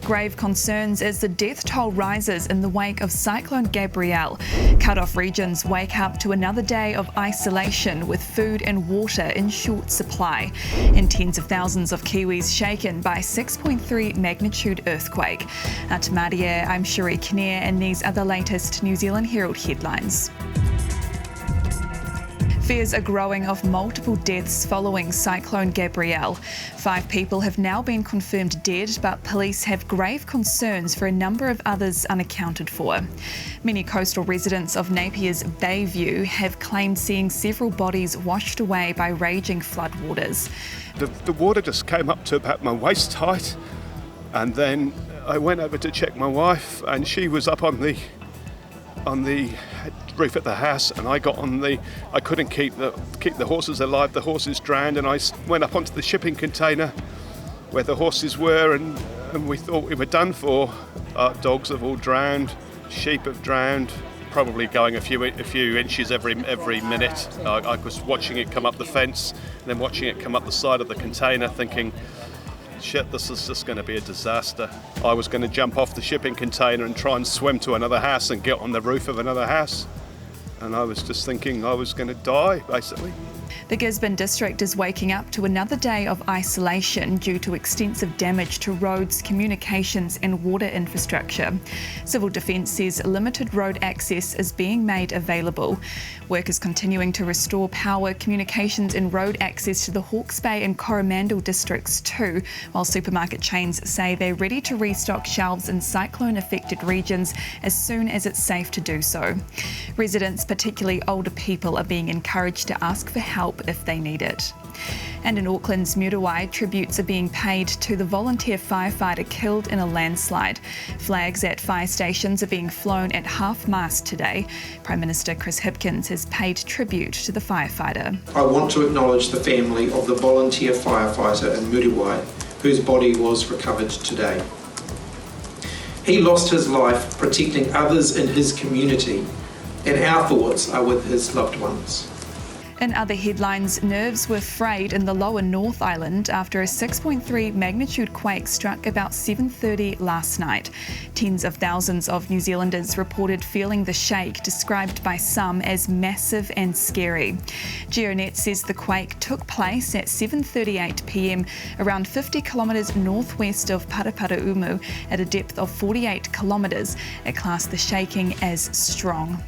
grave concerns as the death toll rises in the wake of Cyclone Gabrielle. Cut-off regions wake up to another day of isolation with food and water in short supply, and tens of thousands of Kiwis shaken by 6.3 magnitude earthquake. Atamaria, I'm Cherie Kinnear, and these are the latest New Zealand Herald headlines. Fears are growing of multiple deaths following Cyclone Gabrielle. 5 people have now been confirmed dead, but police have grave concerns for a number of others unaccounted for. Many coastal residents of Napier's Bayview have claimed seeing several bodies washed away by raging floodwaters. The water just came up to about my waist height, and then I went over to check my wife, and she was up on the roof at the house, and I couldn't keep the horses alive. The horses drowned, and I went up onto the shipping container where the horses were, and we thought we were done for. Our dogs have all drowned, sheep have drowned, probably going a few inches every minute. I was watching it come up the fence, and then watching it come up the side of the container, thinking, shit, this is just going to be a disaster. I was going to jump off the shipping container and try and swim to another house and get on the roof of another house. And I was just thinking I was going to die, basically. The Gisborne district is waking up to another day of isolation due to extensive damage to roads, communications and water infrastructure. Civil Defence says limited road access is being made available. Work is continuing to restore power, communications and road access to the Hawke's Bay and Coromandel districts too, while supermarket chains say they're ready to restock shelves in cyclone-affected regions as soon as it's safe to do so. Residents, particularly older people, are being encouraged to ask for help if they need it. And in Auckland's Muriwai, tributes are being paid to the volunteer firefighter killed in a landslide. Flags at fire stations are being flown at half-mast today. Prime Minister Chris Hipkins has paid tribute to the firefighter. I want to acknowledge the family of the volunteer firefighter in Muriwai, whose body was recovered today. He lost his life protecting others in his community, and our thoughts are with his loved ones. In other headlines, nerves were frayed in the lower North Island after a 6.3 magnitude quake struck about 7:30 last night. Tens of thousands of New Zealanders reported feeling the shake, described by some as massive and scary. GeoNet says the quake took place at 7:38 p.m. around 50 kilometres northwest of Paraparaumu at a depth of 48 kilometres. It classed the shaking as strong.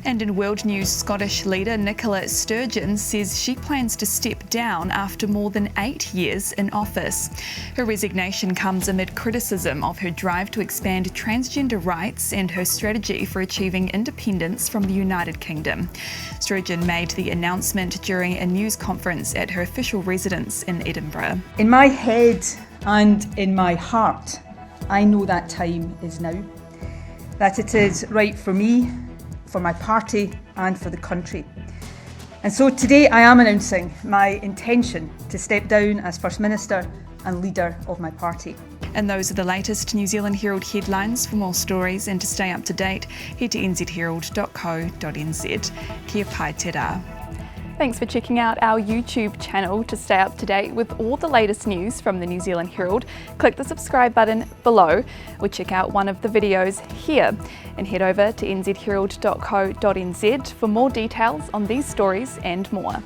And in world news, Scottish leader Nicola Sturgeon says she plans to step down after more than 8 years in office. Her resignation comes amid criticism of her drive to expand transgender rights and her strategy for achieving independence from the United Kingdom. Sturgeon made the announcement during a news conference at her official residence in Edinburgh. In my head and in my heart, I know that time is now. That it is right for me, for my party and for the country. And so today I am announcing my intention to step down as First Minister and leader of my party. And those are the latest New Zealand Herald headlines. For more stories and to stay up to date, head to nzherald.co.nz. Kia pai te rā. Thanks for checking out our YouTube channel. To stay up to date with all the latest news from the New Zealand Herald, click the subscribe button below or check out one of the videos here, and head over to nzherald.co.nz for more details on these stories and more.